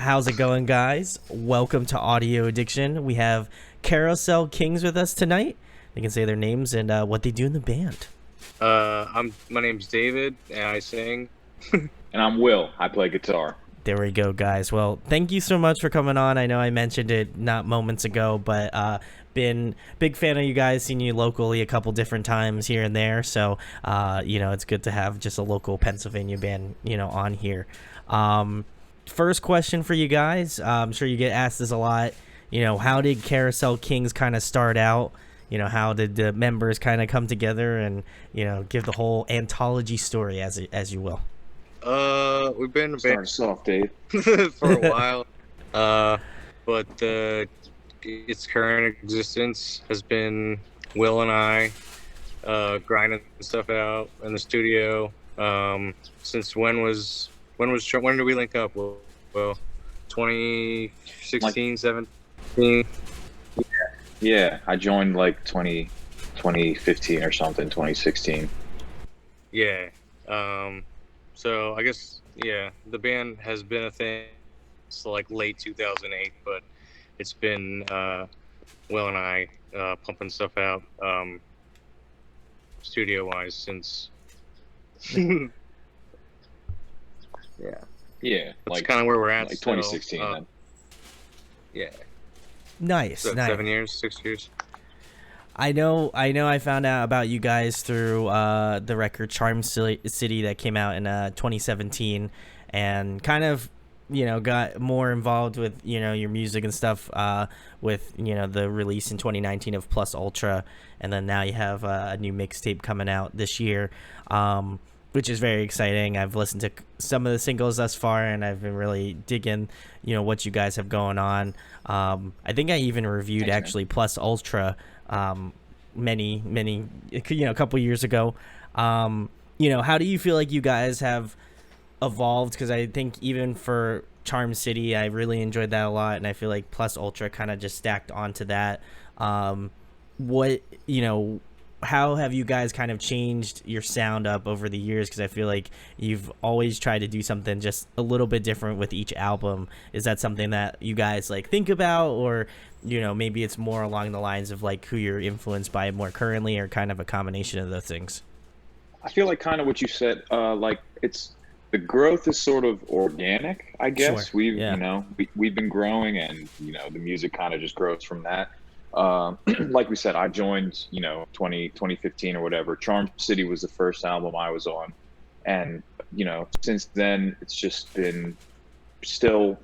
How's it going, guys? Welcome to Audio Addiction. We have Carousel Kings with us tonight. They can say their names and what they do in the band. My name's David, and I sing. And I'm Will. I play guitar. There we go, guys. Well, thank you so much for coming on. I know I mentioned it not moments ago, but been big fan of you guys. Seen you locally a couple different times here and there. So, it's good to have just a local Pennsylvania band, on here. First question for you guys. I'm sure you get asked this a lot. How did Carousel Kings kind of start out? How did the members kind of come together and, give the whole anthology story as you will. We've been a band Start soft, Dave. for a while, but its current existence has been Will and I grinding stuff out in the studio. Since when did we link up? Well, 2016, 17. Yeah, I joined like 2015 or something, 2016. Yeah. So I guess, the band has been a thing since like late 2008, but it's been Will and I pumping stuff out studio-wise since. Yeah, That's kind of where we're at. like 2016. Then. Yeah. Nice, So nice. 7 years, 6 years. I know. I found out about you guys through the record "Charm City" that came out in 2017, and kind of, got more involved with your music and stuff with the release in 2019 of Plus Ultra, and then now you have a new mixtape coming out this year, which is very exciting. I've listened to some of the singles thus far, and I've been really digging what you guys have going on. I think I even reviewed actually Plus Ultra many a couple years ago. How do you feel like you guys have evolved? Because I think even for Charm City, I really enjoyed that a lot, and I feel like Plus Ultra kind of just stacked onto that. How have you guys kind of changed your sound up over the years? Because I feel like you've always tried to do something just a little bit different with each album. Is that something that you guys like think about, or maybe it's more along the lines of like who you're influenced by more currently, or kind of a combination of those things? I feel like kind of what you said. Like it's the growth is sort of organic, I guess. Sure. We've been growing, and the music kind of just grows from that. Like we said, I joined 2015 or whatever. Charm City was the first album I was on, and since then it's just been still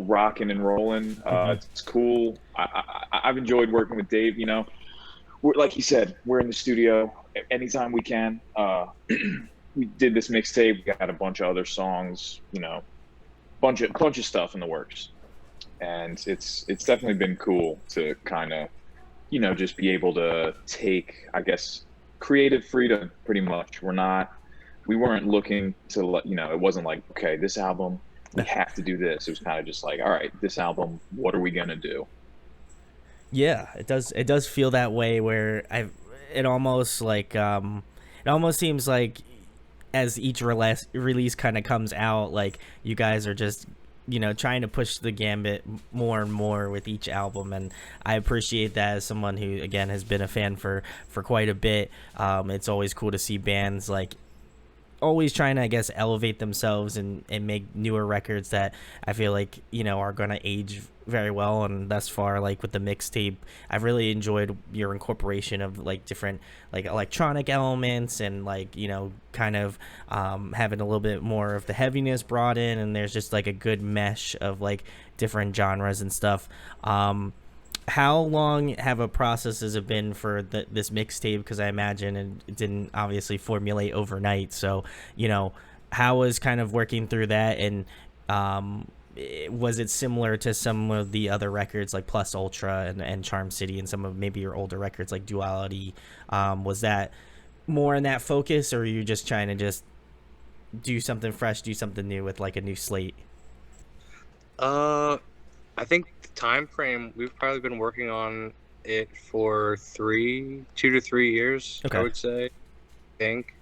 rocking and rolling. It's cool. I've enjoyed working with Dave. Like he said, we're in the studio anytime we can. We did this mixtape. We got a bunch of other songs, bunch of stuff in the works. And it's definitely been cool to kind of, just be able to take, I guess, creative freedom pretty much. We weren't looking to, it wasn't like, okay, this album, we have to do this. It was kind of just like, all right, this album, what are we going to do? Yeah, it does feel that way where it almost seems like as each release kind of comes out, like you guys are just trying to push the gambit more and more with each album, and I appreciate that as someone who again has been a fan for quite a bit. It's always cool to see bands like always trying to, I guess, elevate themselves and make newer records that I feel like are gonna age very well. And thus far, like with the mixtape, I've really enjoyed your incorporation of like different like electronic elements and like kind of having a little bit more of the heaviness brought in, and there's just like a good mesh of like different genres and stuff. How long have a processes have been for this mixtape? Because I imagine it didn't obviously formulate overnight. So, how was kind of working through that, and was it similar to some of the other records like Plus Ultra and Charm City and some of maybe your older records like Duality? Was that more in that focus, or are you just trying to just do something fresh, do something new with like a new slate? I think the time frame, we've probably been working on it for 2 to 3 years. Okay. I would say. I think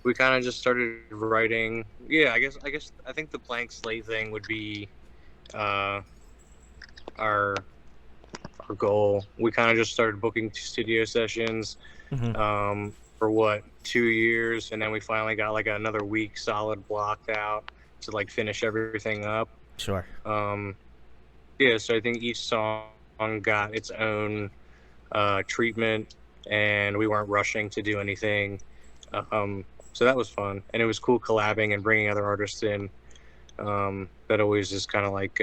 we kind of just started writing. Yeah, I think the blank slate thing would be uh, our our goal. We kind of just started booking studio sessions Hmm. for what 2 years, and then we finally got like another week solid blocked out to like finish everything up. Sure. Um, yeah, so I think each song got its own treatment, and we weren't rushing to do anything. Um, so that was fun, and it was cool collabing and bringing other artists in. That always just kind of like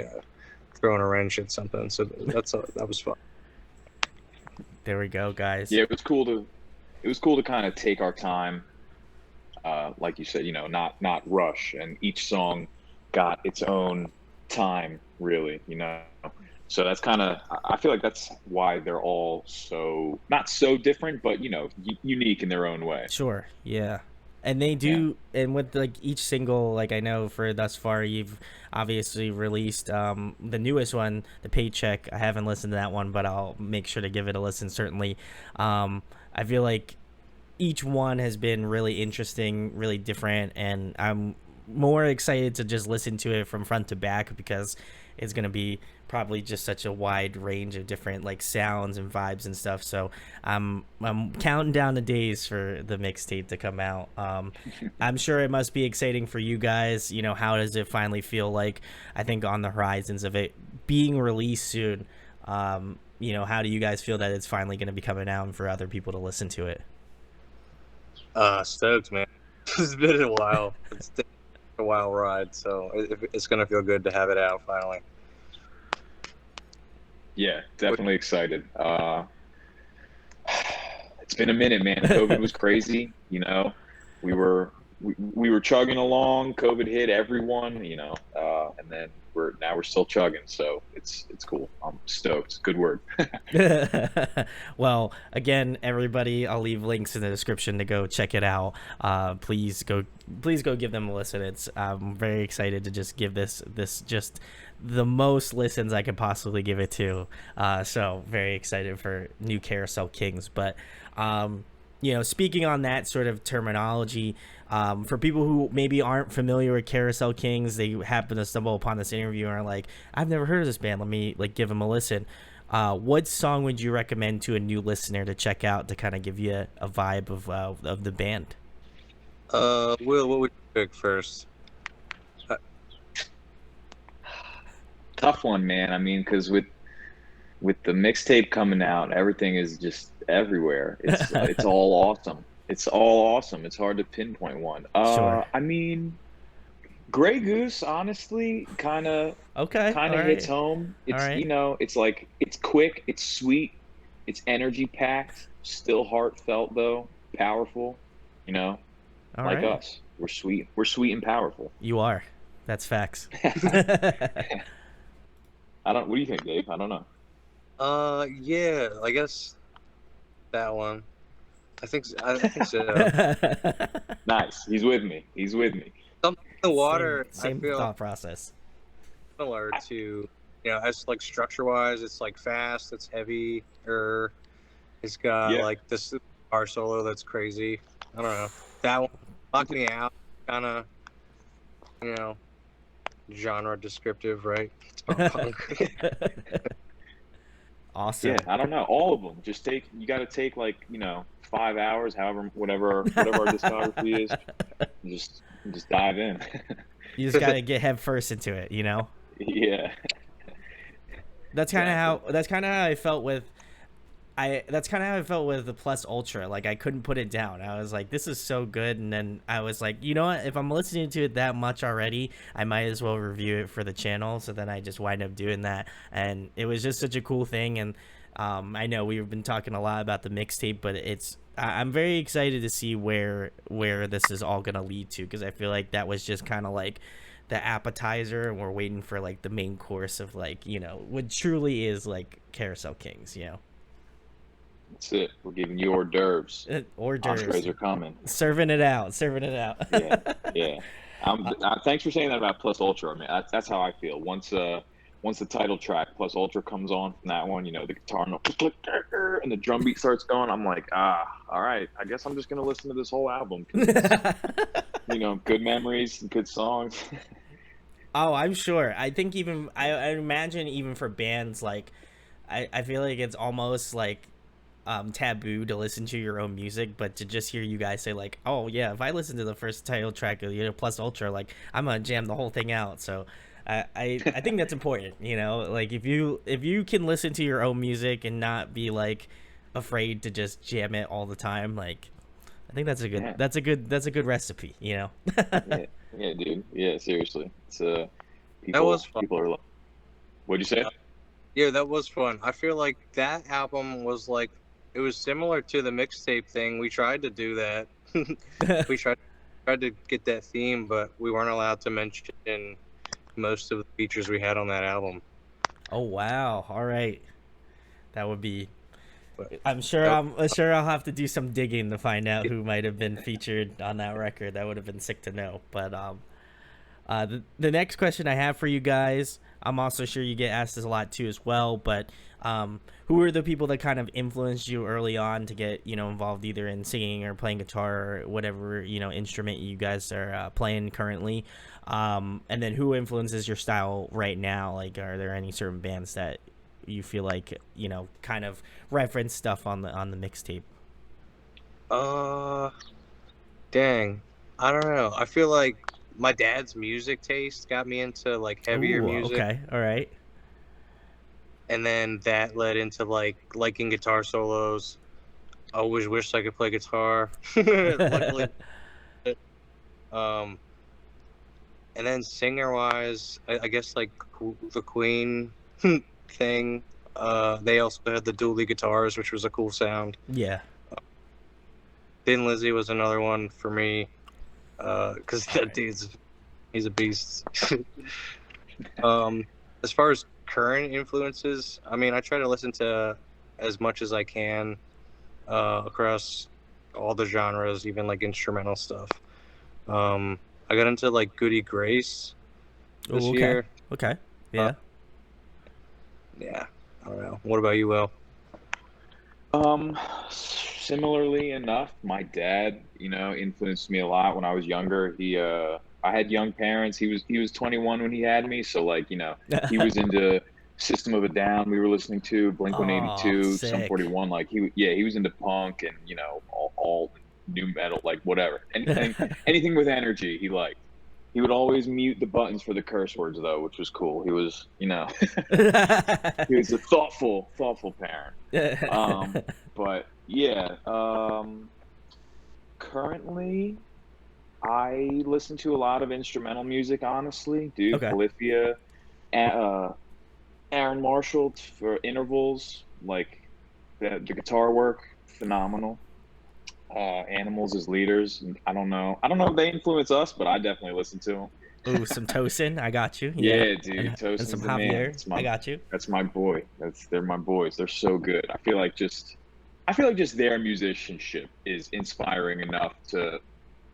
throwing a wrench at something. So that was fun. There we go, guys. Yeah, it was cool to kind of take our time, like you said, not rush, and each song got its own time, really. So that's kind of, I feel like that's why they're all so not so different, but unique in their own way. Sure. Yeah. And they Yeah. do, and with like each single, like I know for thus far, you've obviously released the newest one, the Paycheck. I haven't listened to that one, but I'll make sure to give it a listen. Certainly, I feel like each one has been really interesting, really different, and I'm more excited to just listen to it from front to back because it's going to be probably just such a wide range of different like sounds and vibes and stuff. So I'm counting down the days for the mixtape to come out. I'm sure it must be exciting for you guys. You know, how does it finally feel like? I think on the horizons of it being released soon. How do you guys feel that it's finally going to be coming out and for other people to listen to it? Stoked, man. It's been a while. It's been a wild ride, so it's gonna feel good to have it out finally. Yeah, definitely excited. It's been a minute, man. COVID was crazy. We were chugging along. COVID hit everyone, and then we're still chugging. So it's cool. I'm stoked. Good word. Well, again, everybody, I'll leave links in the description to go check it out. Please go give them a listen. It's I'm very excited to just give this just the most listens I could possibly give it to. So very excited for new Carousel Kings. But speaking on that sort of terminology, for people who maybe aren't familiar with Carousel Kings, they happen to stumble upon this interview and are like, I've never heard of this band. Let me like give them a listen. What song would you recommend to a new listener to check out to kind of give you a vibe of the band? Will, what would you pick first? Tough one, man. I mean, because with the mixtape coming out, everything is just everywhere. It's all awesome. It's all awesome. It's hard to pinpoint one. Sure. I mean, Grey Goose, honestly, kind of Okay. kind All of hits right. home. All It's right. it's like it's quick, it's sweet, it's energy packed, still heartfelt though, powerful. You know, All like right. us, we're sweet. We're sweet and powerful. You are. That's facts. I don't. What do you think, Dave? I don't know. Yeah, I guess that one. I think so. Nice. He's with me. He's with me. Something in the same water. I same feel thought process. similar to, as like structure wise, it's like fast, it's heavy, or it's got Yeah. like this guitar solo that's crazy. I don't know. That one knocked me out. Kind of, you know, genre descriptive, right? It's pop punk. Awesome. Yeah. I don't know. All of them. Just take. You got to take like 5 hours, however, whatever our discography is. Just dive in. You just gotta get head first into it, Yeah. That's kind of how I felt with the Plus Ultra. Like I couldn't put it down. I was like, this is so good, and then I was like, you know what? If I'm listening to it that much already, I might as well review it for the channel. So then I just wind up doing that, and it was just such a cool thing. And I know we've been talking a lot about the mixtape, but I'm very excited to see where this is all gonna lead to, because I feel like that was just kind of like the appetizer, and we're waiting for like the main course of like what truly is like Carousel Kings. That's it. We're giving you hors d'oeuvres. Hors d'oeuvres. Entrees are coming. Serving it out. Yeah. Yeah. Thanks for saying that about Plus Ultra. I mean, that's how I feel. Once the title track Plus Ultra comes on from that one, the guitar and the drum beat starts going, I'm like, all right. I guess I'm just gonna listen to this whole album. 'Cause it's, good memories and good songs. Oh, I'm sure. I think even I imagine even for bands like I feel like it's almost like taboo to listen to your own music, but to just hear you guys say like, "Oh yeah, if I listen to the first title track of Plus Ultra, like I'm gonna jam the whole thing out." So I think that's important. Like if you can listen to your own music and not be like afraid to just jam it all the time, like I think Yeah, that's a good recipe. yeah, yeah, dude. Yeah, seriously. It's That was fun. people are like, what'd you say? Yeah, that was fun. I feel like that album was like it was similar to the mixtape thing. We tried to do that. We tried to get that theme, but we weren't allowed to mention most of the features we had on that album. Oh wow! All right, that would be. But that I'm sure I'll have to do some digging to find out who might have been featured on that record. That would have been sick to know. But the next question I have for you guys, I'm also sure you get asked this a lot too as well. But who are the people that kind of influenced you early on to get involved either in singing or playing guitar or whatever instrument you guys are playing currently? And then who influences your style right now? Like, are there any certain bands that you feel like kind of reference stuff on the mixtape? uh dang. I don't know. I feel like my dad's music taste got me into like heavier Ooh, music, okay, all right. and then that led into like liking guitar solos. I always wished I could play guitar. Luckily, um, and then singer wise, I guess like the Queen thing. They also had the dually guitars, which was a cool sound. Yeah. Thin Lizzy was another one for me, because that he's a beast. um, as far as current influences, I mean, I try to listen to as much as I can across all the genres, even like instrumental stuff. I got into like Goody Grace Oh, this okay. year. Okay. Uh, Yeah. yeah, I don't know. What about you, Will? Similarly enough, my dad, influenced me a lot when I was younger. I had young parents. He was 21 when he had me, so like, he was into System of a Down. We were listening to Blink Oh, 182, Sum sick. 41. Like he was into punk and all new metal, like whatever, anything with energy. He liked. He would always mute the buttons for the curse words though, which was cool. He was, he was a thoughtful parent. But yeah, currently I listen to a lot of instrumental music. Honestly, dude, Okay. Polyphia, uh, Aaron Marshall for intervals, like the guitar work, phenomenal. Animals as leaders. I don't know if they influence us, but I definitely listen to them. Ooh, some Tosin. I got you. Yeah. Yeah, dude, And some Tosin's the man. Javier. I got you. That's my boy. They're my boys. They're so good. I feel like just their musicianship is inspiring enough to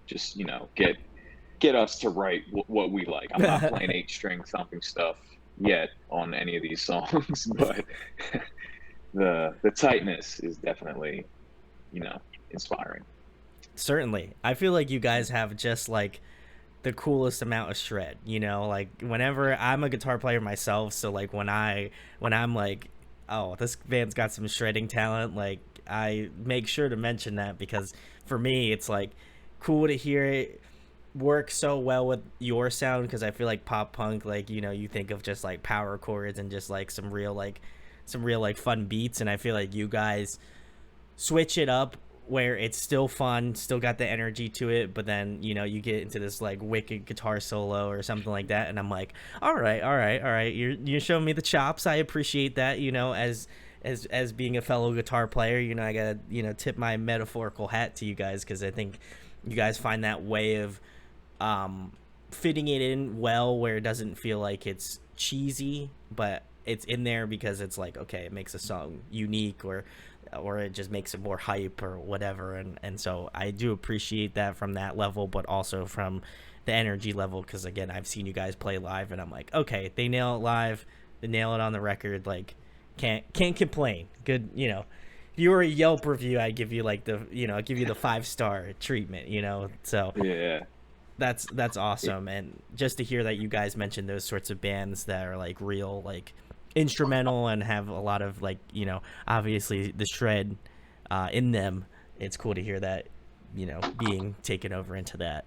just get us to write what we like. I'm not playing 8 string thumping stuff yet on any of these songs, but the tightness is definitely inspiring. Certainly. I feel like you guys have just like the coolest amount of shred, like whenever I'm a guitar player myself, so like when I'm like, oh, this band's got some shredding talent, like I make sure to mention that because for me it's like cool to hear it work so well with your sound because I feel like pop punk, like you think of just like power chords and just like some real like fun beats, and I feel like you guys switch it up where it's still fun, still got the energy to it, but then you get into this like wicked guitar solo or something like that, and I'm like, all right, all right, all right, you're showing me the chops. I appreciate that, as being a fellow guitar player, I gotta tip my metaphorical hat to you guys because I think you guys find that way of fitting it in well where it doesn't feel like it's cheesy, but it's in there because it's like, okay, it makes a song unique or it just makes it more hype or whatever, and so I do appreciate that from that level, but also from the energy level because again, I've seen you guys play live and I'm like, okay, they nail it live, they nail it on the record, like can't complain. Good. If you were a Yelp review, I'd give you like I'd give you the 5-star treatment, so Yeah. That's awesome, and just to hear that you guys mentioned those sorts of bands that are like real like instrumental and have a lot of like obviously the shred in them. It's cool to hear that being taken over into that.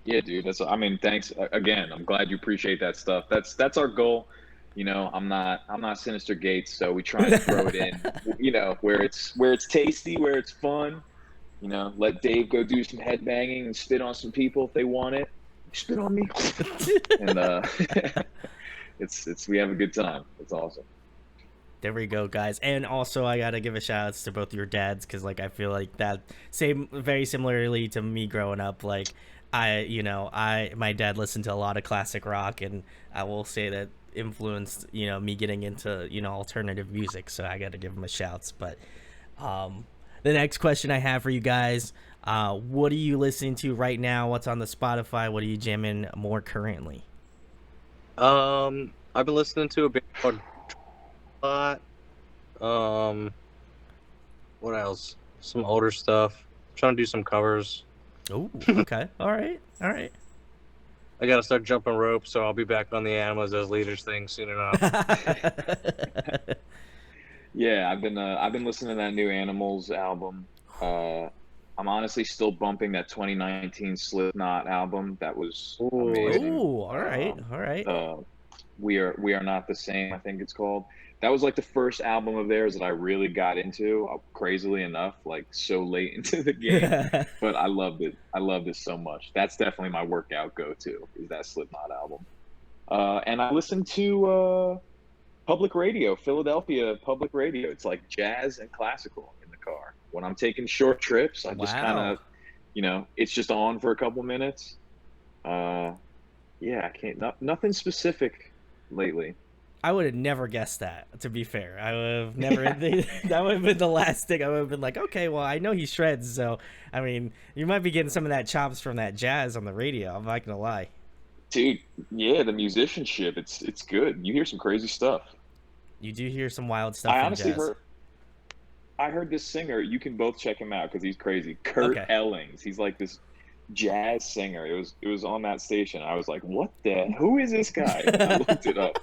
Yeah, dude. I mean, thanks again. I'm glad you appreciate that stuff. That's our goal. I'm not Sinister Gates, so we try and throw it in, where it's tasty, where it's fun. Let Dave go do some headbanging and spit on some people if they want it. Spit on me, and it's we have a good time. It's awesome. There we go, guys. And also, I gotta give a shout outs to both your dads because, like, I feel like that same very similarly to me growing up. Like, my dad listened to a lot of classic rock, and I will say that influenced me getting into alternative music. So I gotta give him a shouts. But the next question I have for you guys: what are you listening to right now? What's on the Spotify? What are you jamming more currently? I've been listening to a band called lot. What else? Some older stuff. Trying to do some covers. Oh, okay. All right. All right. I gotta start jumping rope, so I'll be back on the Animals as Leaders thing soon enough. Yeah, I've been listening to that new Animals album. I'm honestly still bumping that 2019 Slipknot album. That was amazing. Oh, all right. All right. We are not the same, I think it's called. That was like the first album of theirs that I really got into, crazily enough, like so late into the game. But I loved it. I loved it so much. That's definitely my workout go-to, is that Slipknot album. And I listened to public radio, Philadelphia public radio. It's like jazz and classical in the car. When I'm taking short trips, I just kind of, it's just on for a couple minutes. Yeah, I can't, nothing specific lately. I would have never guessed that, to be fair. I would have never, that would have been the last thing. I would have been like, okay, well, I know he shreds, so, I mean, you might be getting some of that chops from that jazz on the radio. I'm not going to lie. Dude, yeah, the musicianship, it's good. You hear some crazy stuff. You do hear some wild stuff I from honestly jazz. I heard this singer, you can both check him out because he's crazy. Kurt Ellings. He's like this jazz singer. It was on that station. I was like, who is this guy? And I looked it up.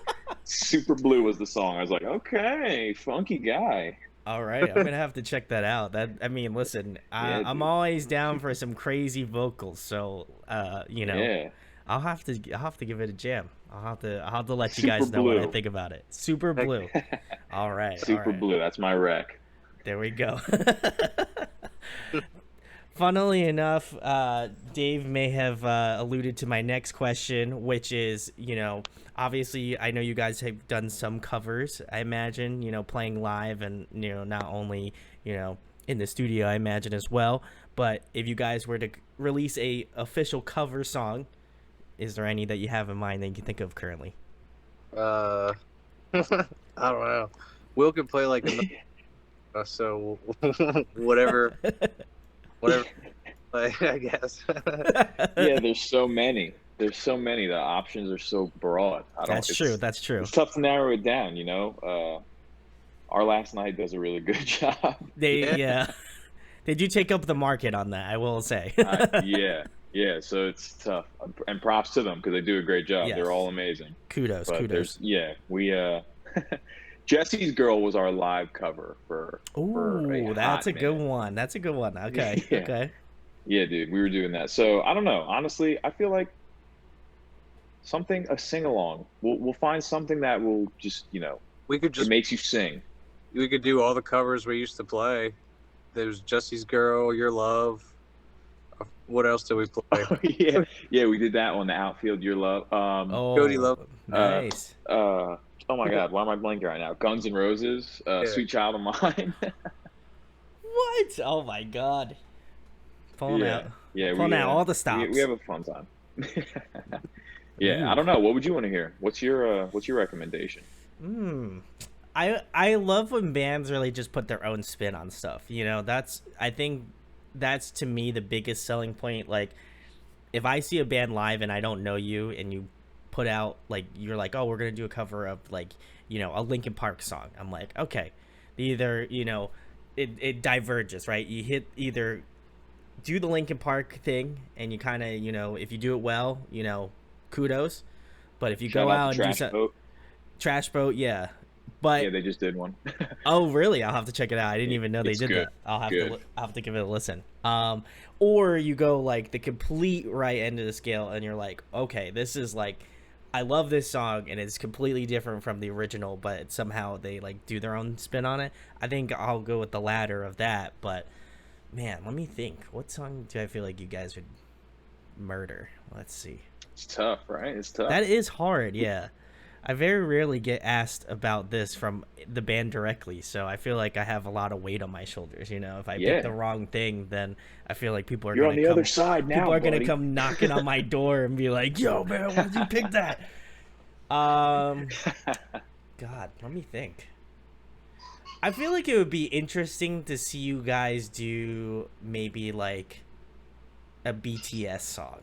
Super Blue was the song. I was like, okay, funky guy. All right, I'm gonna have to check that out. Listen, I'm always down for some crazy vocals. So, Yeah. I'll have to give it a jam. I'll have to let you guys know what I think about it. Super Blue. All right. Super Blue. That's my rec. There we go. Funnily enough, Dave may have alluded to my next question, which is, obviously I know you guys have done some covers, I imagine, playing live and, not only, in the studio, I imagine as well. But if you guys were to release a official cover song, is there any that you have in mind that you can think of currently? I don't know. Will can play like so whatever, like, I guess. Yeah, there's so many. The options are so broad. That's true. It's tough to narrow it down. Our Last Night does a really good job. They do take up the market on that, I will say. Yeah. So it's tough, and props to them because they do a great job. Yes. They're all amazing. Kudos. Jesse's Girl was our live cover for. That's a good one. That's a good one. Okay. Yeah. Okay. Yeah, dude, we were doing that. So I don't know. Honestly, I feel like a sing along. We'll find something that will just it makes you sing. We could do all the covers we used to play. There's Jesse's Girl, Your Love. What else did we play? Oh, yeah, we did that one. The Outfield, Your Love. Cody Love. Nice. Oh my God, why am I blanking right now? Guns N' Roses, Sweet Child of Mine. What? Oh my God. Pulling out all the stops. We have a fun time. Yeah, I don't know. What would you want to hear? What's your recommendation? I love when bands really just put their own spin on stuff. I think that's to me the biggest selling point. Like, if I see a band live and I don't know you and you put out like you're like, oh, we're gonna do a cover of like a Linkin Park song. I'm like, okay, either it diverges, right? You hit either do the Linkin Park thing, and you kind of, you know, if you do it well, you know, kudos. But if you Shout go out to out and do Trash some Boat. Trash Boat, yeah. Yeah, But they just did one. oh, really? I'll have to check it out. I didn't even know they It's did good. that. I'll It's have to good. I'll have to give it a listen. Or you go like the complete right end of the scale, and you're like, okay, this is like, I love this song, and it's completely different from the original, but somehow they like do their own spin on it. I think I'll go with the latter of that. But man, let me think. What song do I feel like you guys would murder? Let's see. It's tough, right? It's tough. That is hard, yeah. I very rarely get asked about this from the band directly, so I feel like I have a lot of weight on my shoulders. You know, if I pick the wrong thing, then I feel like people are You're on gonna the come. other side now, People are gonna buddy. come knocking on my door and be like, "Yo, man, why did you pick that?" God, let me think. I feel like it would be interesting to see you guys do maybe like a BTS song.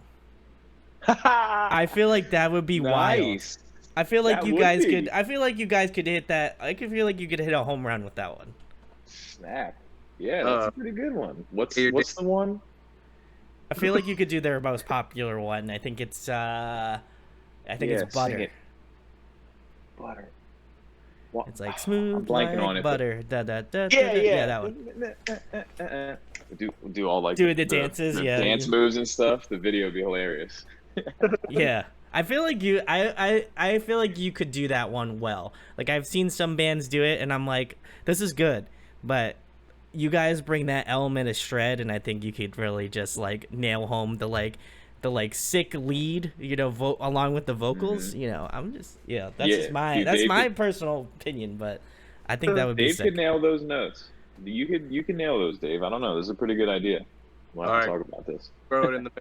I feel like that would be wild. Nice. I feel like That you would guys be. could. I feel like you guys could hit that. I could feel like you could hit a home run with that one. Snap. Yeah, that's a pretty good one. What's the one? I feel like you could do their most popular one. I think it's. I think it's sing Butter. it. Butter. What? It's like smooth I'm blanking like on it. butter. Da, da, da, da, Yeah, da. yeah. That one. Do all like Do the dances, the yeah. dance moves and stuff. The video would be hilarious. Yeah. I feel like you. I feel like you could do that one well. Like I've seen some bands do it, and I'm like, this is good, but you guys bring that element of shred, and I think you could really just like nail home the sick lead, you know, along with the vocals. You know, I'm just that's just my dude, that's Dave my could- personal opinion, but I think that would be Dave sick. could nail those notes. You could nail those, Dave. I don't know. This is a pretty good idea. We'll have to talk about this. Throw it in the.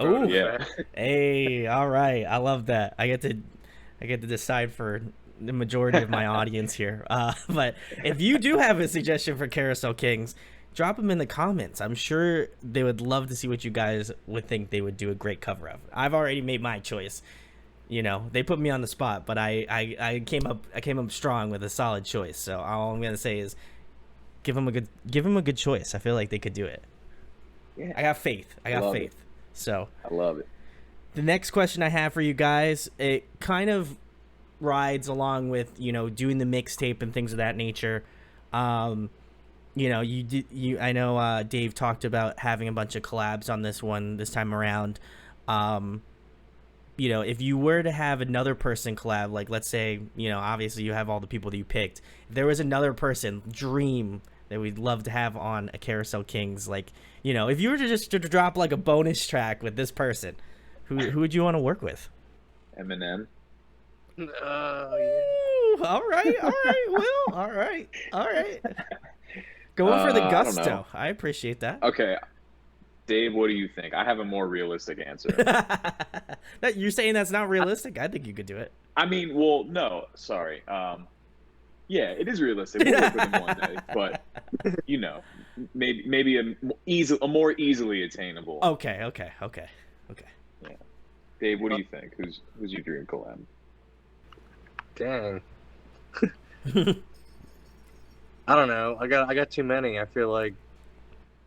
Oh Yeah. Hey, all right, I love that. I get to decide for the majority of my audience here. But if you do have a suggestion for Carousel Kings, drop them in the comments. I'm sure they would love to see what you guys would think they would do a great cover of. I've already made my choice. You know, they put me on the spot, but I came up strong with a solid choice. So all I'm gonna say is give them a good choice. I feel like they could do it. Yeah. I got faith. I got Love faith. So I love it. the next question I have for you guys, it kind of rides along with, you know, doing the mixtape and things of that nature. You know, I know Dave talked about having a bunch of collabs on this one this time around. You know, if you were to have another person collab, like let's say, you know, obviously you have all the people that you picked. If there was another person, dream that we'd love to have on a Carousel Kings, like, you know, if you were to just to drop like a bonus track with this person, who would you want to work with? Eminem. Ooh, all right, Will. All right. Going for the I don't gusto. know. I appreciate that. Okay. Dave, what do you think? I have a more realistic answer. You're saying that's not realistic? I think you could do it. I mean, well, no, sorry. Yeah, it is realistic. We'll work with him one day, but you know, maybe a more easily attainable. Okay. Yeah. Dave, what do you think? Who's your dream collab? Dang. I don't know. I got too many. I feel like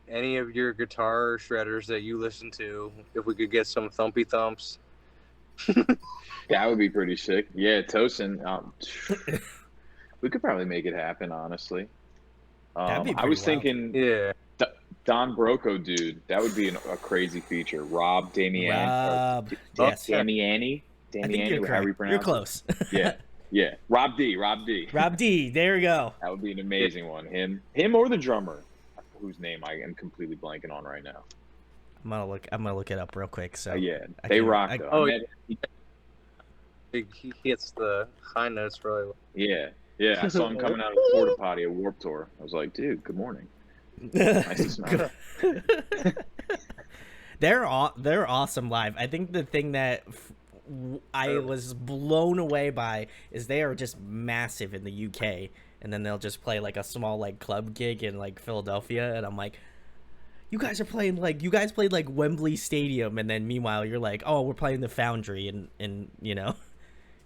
any of your guitar shredders that you listen to, if we could get some thumpy thumps. That would be pretty sick. Yeah, Tosin. We could probably make it happen, honestly. That'd be I was pretty thinking, Yeah. Don Broco, dude. That would be a crazy feature. Rob Damiani. Rob, yes. Damiani. I think you're however you correct. pronounce You're it. close. Yeah. Rob D. Rob D. There we go. That would be an amazing one. Him or the drummer, whose name I am completely blanking on right now. I'm gonna look it up real quick. So Yeah, I they can- rock I- though. Oh, I met- He hits the high notes really well. yeah. I saw him coming out of the porta potty at Warped Tour. I was like, dude, good morning. Nice to smell. They're awesome live. I think the thing that I was blown away by is they are just massive in the UK, and then they'll just play like a small like club gig in like Philadelphia, and I'm like, you guys played like Wembley Stadium, and then meanwhile you're like, oh, we're playing the Foundry in you know,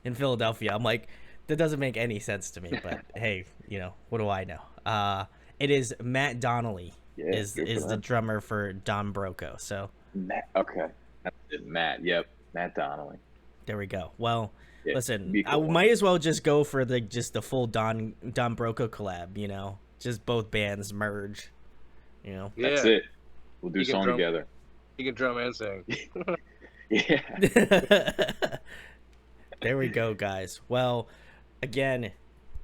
in Philadelphia. I'm like, that doesn't make any sense to me, but hey, you know, what do I know? It is Matt Donnelly Yeah, good for is the them. drummer for Don Broco. So Matt. Okay, that's it. Matt. Yep, Matt Donnelly. there we go. Well, Yeah, listen, be a I cool one. might as well just go for the full Don Broco collab. You know, just both bands merge. You know. That's Yeah, it. We'll do a he can song drum. together. He can drum and sing. Yeah. There we go, guys. Well, again,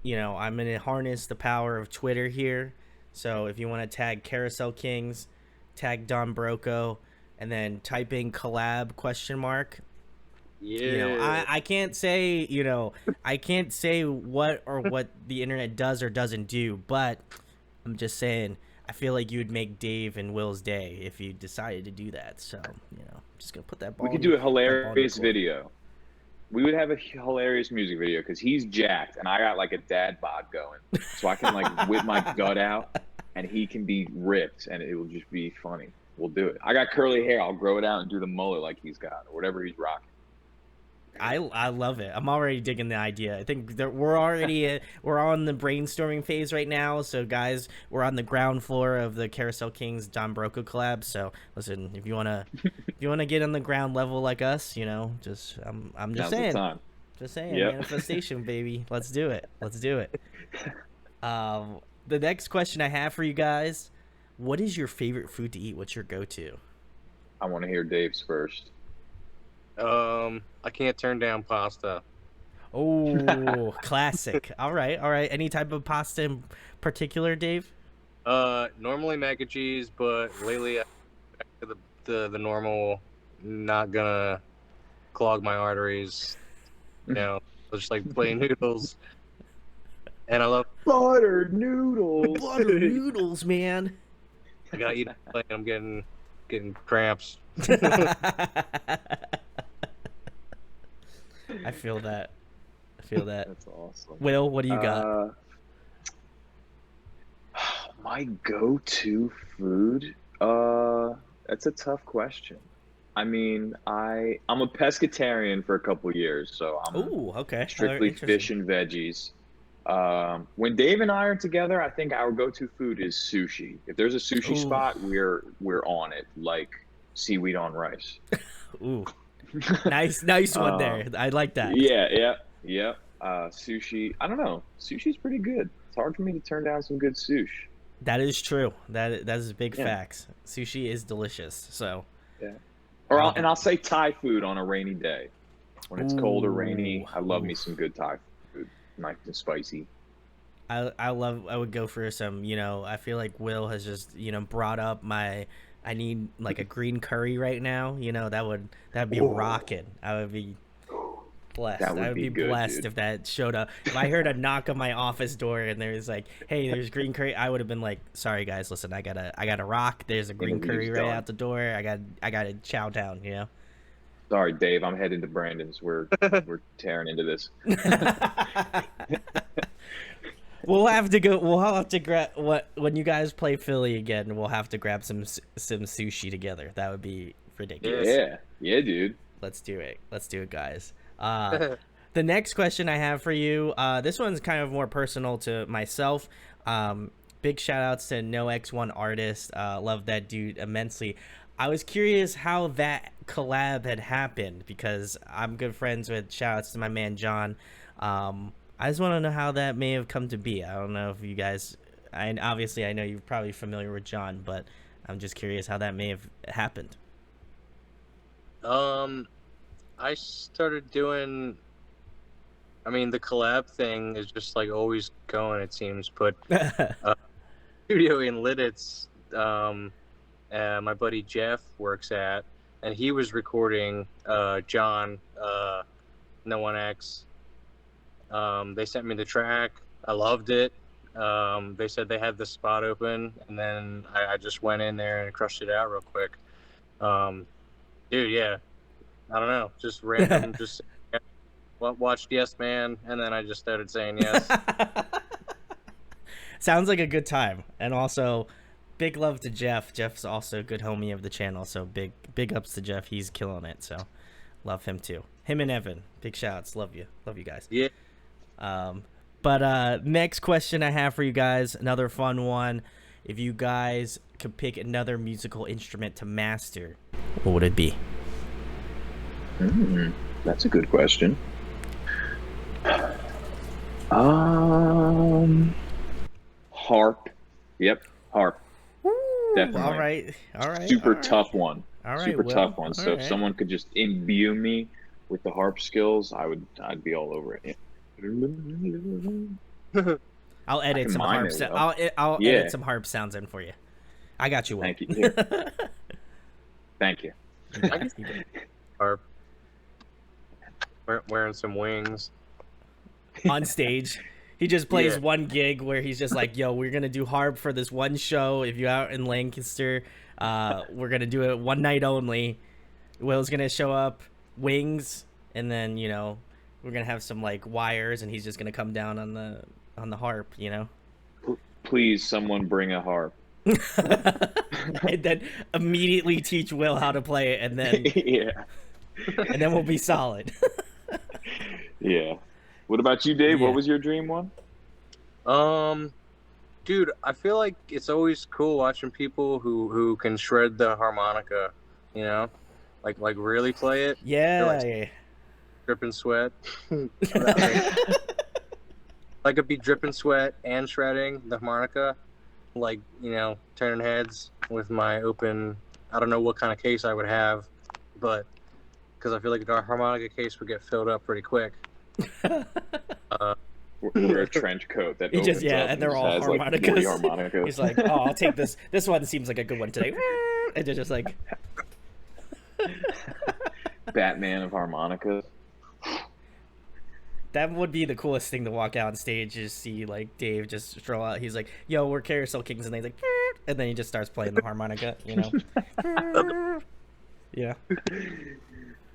you know, I'm going to harness the power of Twitter here. So if you want to tag Carousel Kings, tag Don Broco, and then type in collab question mark. You know, Yeah. I can't say, you know, I can't say what the internet does or doesn't do, but I'm just saying I feel like you would make Dave and Will's day if you decided to do that. So, you know, I'm just going to put that We ball could in do a that ball in your hilarious court. video. We would have a hilarious music video because he's jacked and I got like a dad bod going, so I can like whip my gut out and he can be ripped and it will just be funny. We'll do it. I got curly hair. I'll grow it out and do the mullet like he's got or whatever he's rocking. I love it. I'm already digging the idea. I think that we're already we're on the brainstorming phase right now. So guys, we're on the ground floor of the Carousel Kings Don Broco collab. So listen, if you wanna get on the ground level like us, you know, just I'm just Now's the saying, time. Yep. manifestation, baby. Let's do it. Let's do it. The next question I have for you guys: what is your favorite food to eat? What's your go-to? I want to hear Dave's first. I can't turn down pasta. Oh, classic. All right, all right. Any type of pasta in particular, Dave? Normally mac and cheese, but lately I back to the normal, not gonna clog my arteries. You know, just like plain noodles. And I love. Butter noodles. Butter noodles, man. I gotta eat. Plain. I'm getting cramps. I feel that. I feel that. That's awesome. Will, what do you got? My go-to food? That's a tough question. I mean, I'm a pescatarian for a couple years, so I'm Oh, okay. strictly Interesting. fish and veggies. When Dave and I are together, I think our go-to food is sushi. If there's a sushi Ooh. spot, we're on it, like seaweed on rice. Ooh, nice one there. I like that. Yeah. Sushi. I don't know. Sushi's pretty good. It's hard for me to turn down some good sushi. That is true. That is big Yeah. facts. Sushi is delicious. So. Yeah. And I'll say Thai food on a rainy day. When it's cold or rainy, I love me some good Thai food. Nice and spicy. I would go for some, you know, I feel like Will has just, you know, brought up I need like a green curry right now. You know, that'd be rocking. I would be blessed. That would I would be be good, blessed dude. if that showed up. If I heard a knock on my office door and there was like, "Hey, there's green curry," I would have been like, "Sorry guys, listen, I gotta rock. There's a green Interview's curry right done. out the door. I gotta chow down." You know. Sorry, Dave. I'm heading to Brandon's. We're tearing into this. We'll have to go. We'll have to grab when you guys play Philly again. We'll have to grab some sushi together. That would be ridiculous. Yeah, dude. Let's do it. Let's do it, guys. The next question I have for you, this one's kind of more personal to myself. Big shout outs to No X1 Artist. Love that dude immensely. I was curious how that collab had happened because I'm good friends with shout outs to my man John. I just want to know how that may have come to be. I don't know if you guys, obviously I know you're probably familiar with John, but I'm just curious how that may have happened. I started doing. I mean, the collab thing is just like always going. It seems, but studio in Lidditz, my buddy Jeff works at, and he was recording John, No One X. They sent me the track. I loved it. They said they had the spot open, and then I just went in there and crushed it out real quick. Dude, yeah. I don't know. Just random, just watched Yes Man, and then I just started saying yes. Sounds like a good time. And also, big love to Jeff. Jeff's also a good homie of the channel, so big ups to Jeff. He's killing it, so love him too. Him and Evan, big shouts. Love you guys. Yeah. But next question I have for you guys, another fun one. if you guys could pick another musical instrument to master, what would it be? That's a good question. Harp. Yep, harp. Definitely. All right. Super tough one. All right, Super Will. tough one. All So if right. someone could just imbue me with the harp skills, I'd be all over it. I'll edit some mime harp. it, Will. I'll Yeah. edit some harp sounds in for you. I got you, Will. Thank you. Here. Thank you. I guess are wearing some wings. On stage, he just plays Yeah. one gig where he's just like, "Yo, we're gonna do harp for this one show. If you're out in Lancaster, we're gonna do it one night only. Will's gonna show up, wings, and then we're gonna have some like wires, and he's just gonna come down on the harp, Please, someone bring a harp. and then immediately teach Will how to play it, and then Yeah. we'll be solid." Yeah. What about you, Dave? Yeah. What was your dream one? Dude, I feel like it's always cool watching people who can shred the harmonica, like really play it. Yeah, Like- yeah. Dripping sweat. I could be dripping sweat and shredding the harmonica, like, turning heads with my open. I don't know what kind of case I would have, but because I feel like the harmonica case would get filled up pretty quick. Wear a trench coat that He opens just up and they're just all has, like, 40 harmonicas. harmonicas. He's like, "Oh, I'll take this. This one seems like a good one today." And they're just like, Batman of harmonicas. that would be the coolest thing to walk out on stage, is see like Dave just throw out. He's like, "Yo, we're Carousel Kings," and he's like, and then he just starts playing the harmonica. Yeah.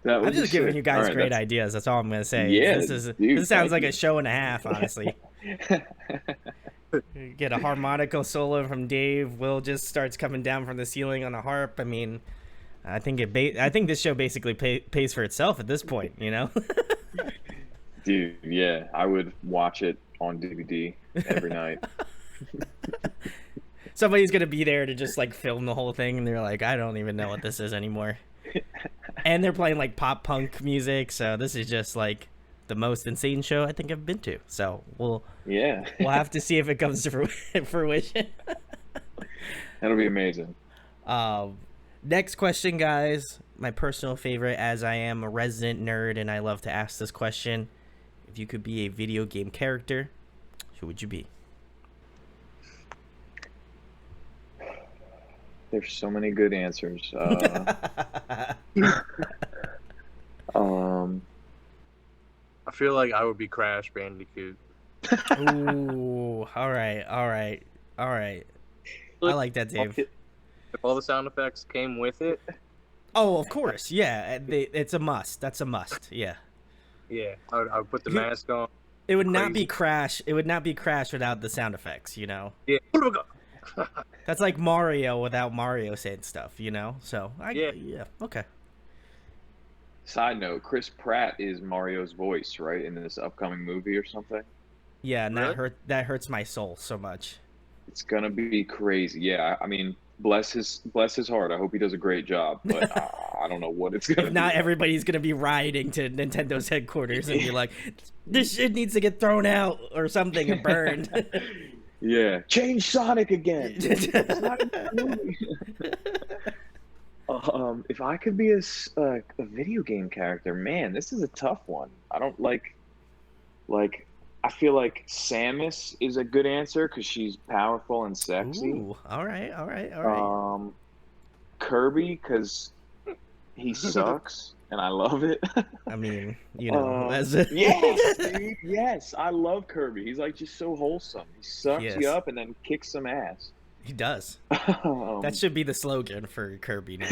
That would I'm be just giving sick. you guys All right, great that's- ideas. That's all I'm gonna say. Yeah, this dude, sounds thank like you. a show and a half, honestly. Get a harmonica solo from Dave. Will just starts coming down from the ceiling on a harp. I mean, I think I think this show basically pays for itself at this point. Dude, yeah, I would watch it on DVD every night. Somebody's gonna be there to just like film the whole thing, and they're like, "I don't even know what this is anymore." And they're playing like pop punk music, so this is just like the most insane show I think I've been to. So we'll have to see if it comes to fruition. That'll be amazing. Next question, guys. My personal favorite, as I am a resident nerd and I love to ask this question: if you could be a video game character, who would you be? There's so many good answers. I feel like I would be Crash Bandicoot. Ooh, all right. I like that, Dave. If all the sound effects came with it, Oh, of course, yeah. It's a must. That's a must. Yeah. yeah, I would put the mask on. It would not be Crazy. Crash. It would not be Crash without the sound effects. Yeah. That's like Mario without Mario saying stuff. So Yeah. Okay. Side note: Chris Pratt is Mario's voice, right, in this upcoming movie or something. Yeah, and Really? that hurts my soul so much. It's gonna be crazy. Yeah, I mean, bless his heart. I hope he does a great job, but I don't know what it's gonna If not, be. everybody's gonna be rioting to Nintendo's headquarters and be like, "This shit needs to get thrown out or something and burned." Yeah, change Sonic again. It's not in the movie. If I could be a video game character, man, this is a tough one. I don't like. I feel like Samus is a good answer because she's powerful and sexy. Ooh, all right. Kirby because he sucks and I love it. I mean, Yes, dude, yes, I love Kirby. He's like just so wholesome. He sucks Yes. you up and then kicks some ass. he does. Um, That should be the slogan for Kirby now.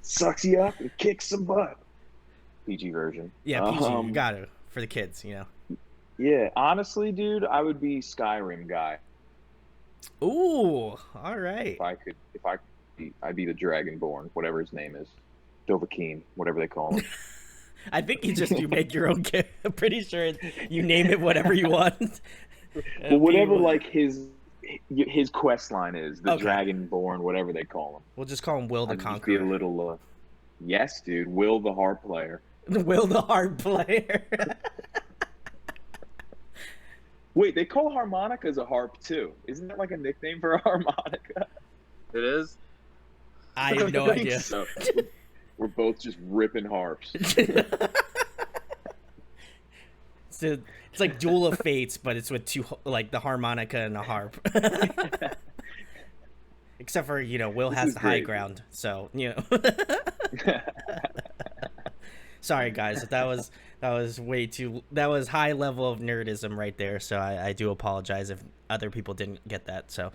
Sucks you up and kicks some butt. PG version. Yeah, PG, you got to for the kids. Yeah, honestly, dude, I would be Skyrim guy Ooh, all right. I'd be the Dragonborn, whatever his name is, Dovahkiin, whatever they call him. I think you make your own character. I'm pretty sure you name it whatever you want. But whatever, like his his quest line is the Okay. Dragonborn, whatever they call him. We'll just call him Will the I'd just be a Conqueror. little. Yes, dude. Will the harp player. Will the hard player. Wait, they call harmonicas a harp too. Isn't that like a nickname for a harmonica? It is. I have no I think idea. so. We're both just ripping harps. So it's like Duel of Fates, but it's with two, like the harmonica and the harp. Except for, Will This has is the high great. ground, so Sorry guys, that was way too, that was high level of nerdism right there. So I do apologize if other people didn't get that. So,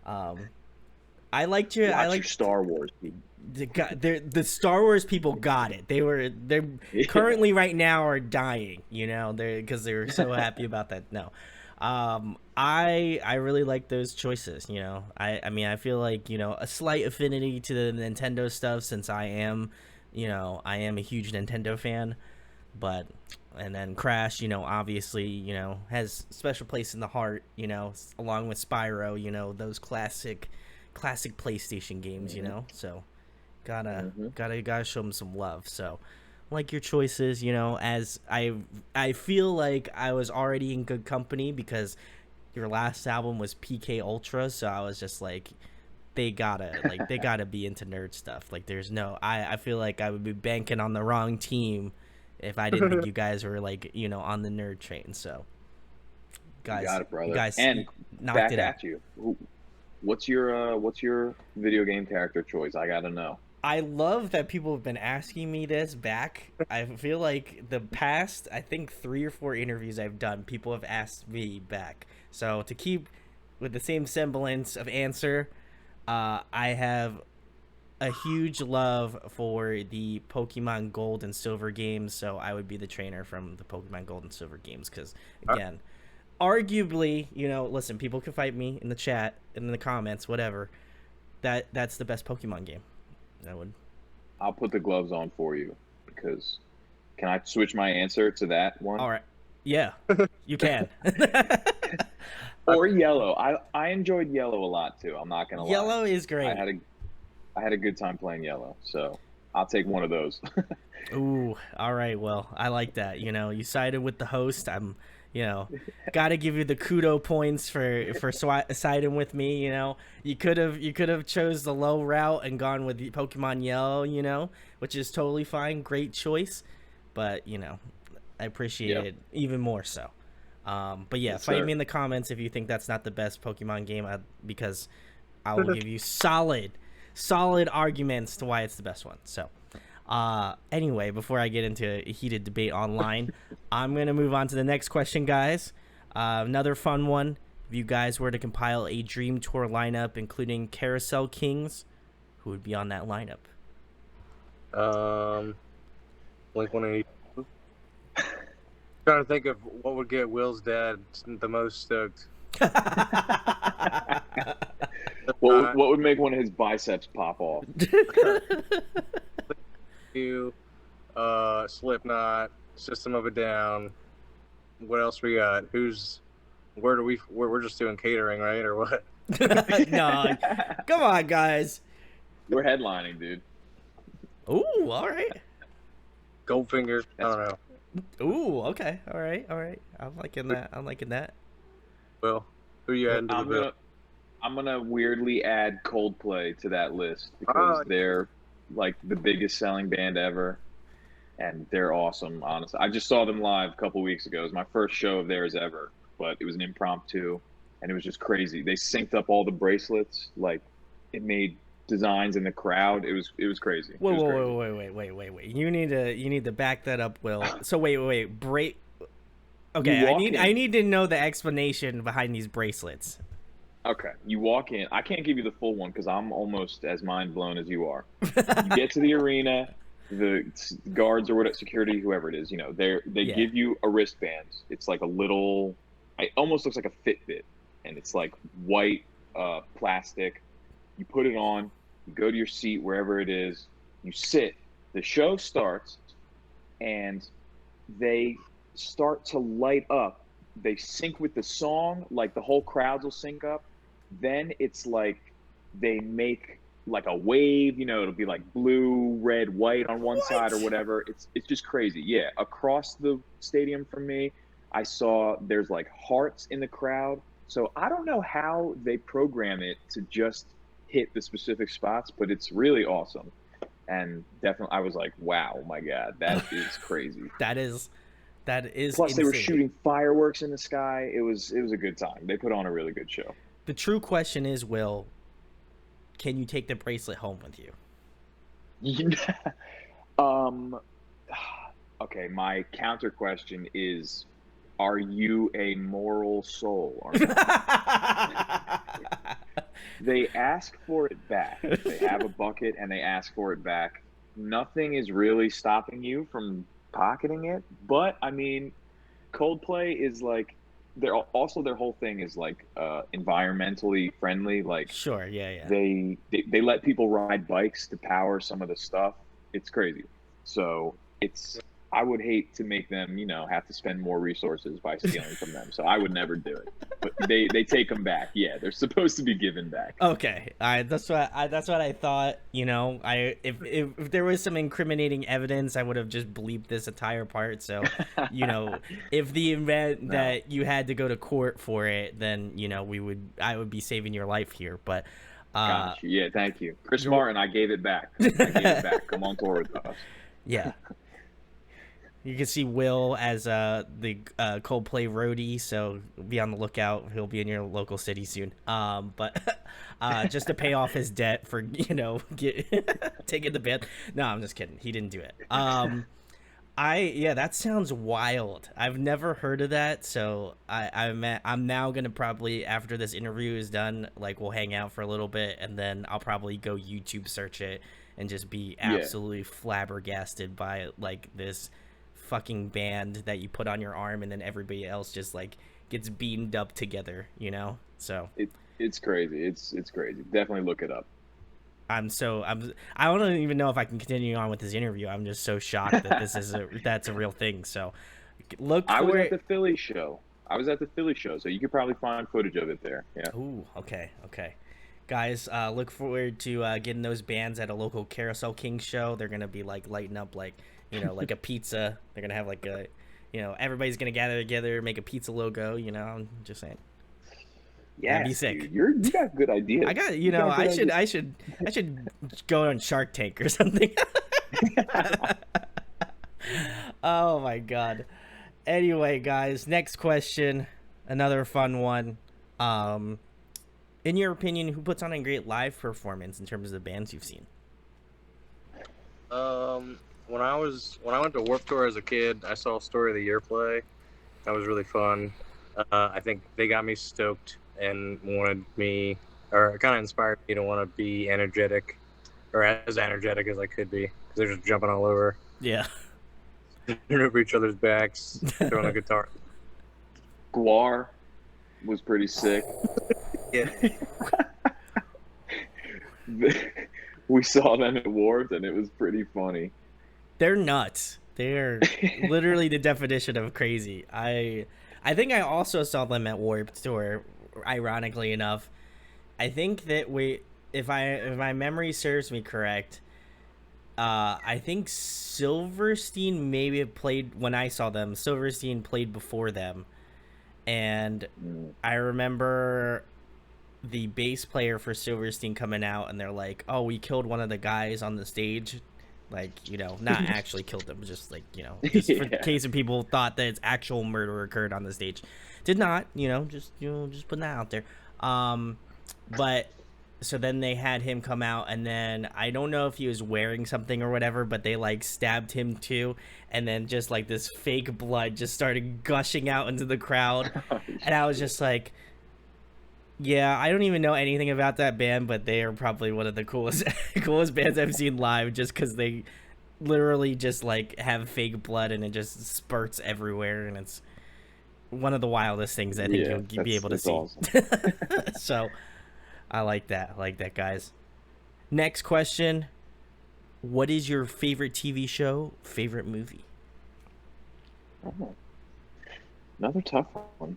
I liked you. I Watch your like Star Wars. People. the Star Wars people got it. They're currently right now are dying, because they were so happy about that. No, I really like those choices. I mean I feel like a slight affinity to the Nintendo stuff since I am a huge Nintendo fan, but and then Crash, obviously, has a special place in the heart, along with Spyro, those classic PlayStation games, so gotta show them some love. So like your choices, as I feel like I was already in good company because your last album was PK Ultra, so I was just like they gotta be into nerd stuff. Like there's no I feel like I would be banking on the wrong team if I didn't think you guys were like on the nerd train. So guys, You got it, brother. you guys And knocked back it out. at you. What's your video game character choice? I gotta know. I love that people have been asking me this back. I feel like the past, I think 3 or 4 interviews I've done, people have asked me back. So to keep with the same semblance of answer, I have a huge love for the Pokemon Gold and Silver games. So I would be the trainer from the Pokemon Gold and Silver games because, again, arguably, listen, people can fight me in the chat, in the comments, whatever. That's the best Pokemon game. I'll put the gloves on for you because can I switch my answer to that one? All right. Yeah, you can. Or yellow. I enjoyed yellow a lot too. I'm not gonna lie. Yellow is great. I had a good time playing yellow, so I'll take one of those. Ooh, all right. Well, I like that. You sided with the host. I'm, gotta give you the kudo points for siding with me. You could have chose the low route and gone with the Pokemon Yellow. Which is totally fine. Great choice, but I appreciate it even more so. But yeah, Yes, fight sir. me in the comments if you think that's not the best Pokemon game, because I will give you solid arguments to why it's the best one. So, anyway, before I get into a heated debate online, I'm going to move on to the next question, guys. Another fun one. If you guys were to compile a Dream Tour lineup, including Carousel Kings, who would be on that lineup? Blink 182. Trying to think of what would get Will's dad the most stoked. What would make one of his biceps pop off? You, Slipknot, System of a Down. What else we got? We're just doing catering, right, or what? No, come on, guys. We're headlining, dude. Ooh, all right. Goldfinger. I don't know. Ooh, okay. All right. I'm liking that. Will, who you adding to the bill? I'm gonna weirdly add Coldplay to that list because they're like the biggest selling band ever, and they're awesome. Honestly, I just saw them live a couple weeks ago. It was my first show of theirs ever, but it was an impromptu, and it was just crazy. They synced up all the bracelets, like it made designs in the crowd. It was crazy. Wait. You need to back that up, Will. So wait. Okay, I need to know the explanation behind these bracelets. Okay, you walk in. I can't give you the full one because I'm almost as mind blown as you are. You get to the arena, the guards or whatever, security, whoever it is, they give you a wristband. It's like a little, it almost looks like a Fitbit, and it's like white plastic. You put it on, you go to your seat wherever it is, you sit. The show starts, and they start to light up. They sync with the song, like the whole crowd will sync up, then it's like they make like a wave, you know, it'll be like blue, red, white on one side or What? whatever. It's just crazy. Yeah, across the stadium from me, I saw there's like hearts in the crowd. So I don't know how they program it to just hit the specific spots, but it's really awesome. And definitely I was like, wow, my God, that is crazy. That is Plus they were insane. shooting fireworks in the sky. It was a good time. They put on a really good show. The true question is, Will, can you take the bracelet home with you? um okay, my counter question is, are you a moral soul or not? They ask for it back. They have a bucket and they ask for it back. Nothing is really stopping you from pocketing it, but I mean, Coldplay is like, they're also, their whole thing is like environmentally friendly. Like Sure, yeah, yeah. they let people ride bikes to power some of the stuff. It's crazy. So it's, I would hate to make them, you know, have to spend more resources by stealing from them. So I would never do it. But they take them back. Yeah, they're supposed to be given back. Okay, that's what I thought. You know, if there was some incriminating evidence, I would have just bleeped this entire part. So, you know, if the event No. that you had to go to court for it, then you know I would be saving your life here. But Gotcha. Yeah, thank you, Chris you're- Martin. I gave it back. I gave it back. Come on tour with us. yeah. You can see Will as the Coldplay roadie, so be on the lookout. He'll be in your local city soon. But just to pay off his debt for taking the band. No, I'm just kidding. He didn't do it. That sounds wild. I've never heard of that, so I'm now gonna probably, after this interview is done, like we'll hang out for a little bit, and then I'll probably go YouTube search it and just be absolutely flabbergasted by like this fucking band that you put on your arm, and then everybody else just like gets beamed up together, you know. So It's crazy. It's crazy. Definitely look it up. I don't even know if I can continue on with this interview. I'm just so shocked that that's a real thing. So look I was for at the it. Philly show. So you could probably find footage of it there. Yeah. Ooh, okay. Guys, look forward to getting those bands at a local Carousel Kings show. They're gonna be like lighting up like, you know, like a pizza. They're gonna have like a, you know, everybody's gonna gather together, make a pizza logo. You know, I'm just saying. Yeah, That'd be sick. dude, you got good ideas. I got, you know, got good I should go on Shark Tank or something. Oh my god. Anyway, guys, next question, another fun one. In your opinion, who puts on a great live performance in terms of the bands you've seen? When I went to Warped Tour as a kid, I saw Story of the Year play. That was really fun. I think they got me stoked and wanted me, or kind of inspired me to want to be energetic, or as energetic as I could be, because they're just jumping all over, Yeah. over each other's backs, throwing a guitar. Guar was pretty sick. Yeah. We saw them at Warped, and it was pretty funny. They're nuts. They're literally the definition of crazy. I think I also saw them at Warped Tour, ironically enough. I think that if my memory serves me correct, I think Silverstein maybe played when I saw them. Silverstein played before them, and I remember the bass player for Silverstein coming out, and they're like, "Oh, we killed one of the guys on the stage." Like, you know, not actually killed them, just like, you know, just for the case of people thought that its actual murder occurred on the stage. Did not, just putting that out there. But so then they had him come out, and then I don't know if he was wearing something or whatever, but they like stabbed him too, and then just like this fake blood just started gushing out into the crowd. And I was just like, yeah, I don't even know anything about that band, but they are probably one of the coolest bands I've seen live, just because they literally just like have fake blood and it just spurts everywhere, and it's one of the wildest things I think you'll be able to see. Awesome. So I like that, guys. Next question: what is your favorite TV show, favorite movie? Oh, another tough one.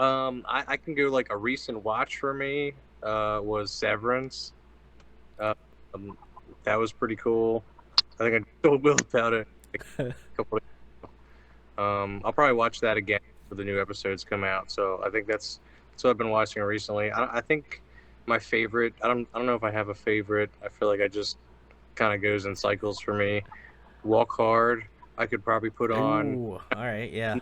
I can go like a recent watch for me. Was Severance. Um, that was pretty cool. I think I told Will about it like a couple of I'll probably watch that again for the new episodes come out. So I think that's what I've been watching recently. I think my favorite. I don't know if I have a favorite. I feel like I just kind of goes in cycles for me. Walk Hard. I could probably put on Ooh, all right, yeah.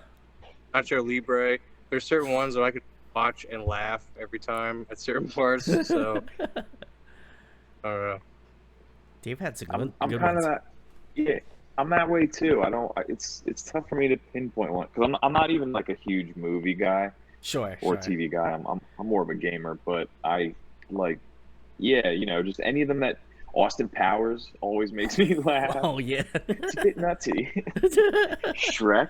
Nacho Libre. There's certain ones that I could watch and laugh every time at certain parts. So I don't know. Dave had some I'm good kind of ones. that. Yeah, I'm that way too. I don't. It's tough for me to pinpoint one because I'm not even like a huge movie guy Sure, or sure. TV guy. I'm more of a gamer, but I like, yeah, just any of them that Austin Powers always makes me laugh. Oh yeah. It's a bit nutty. Shrek,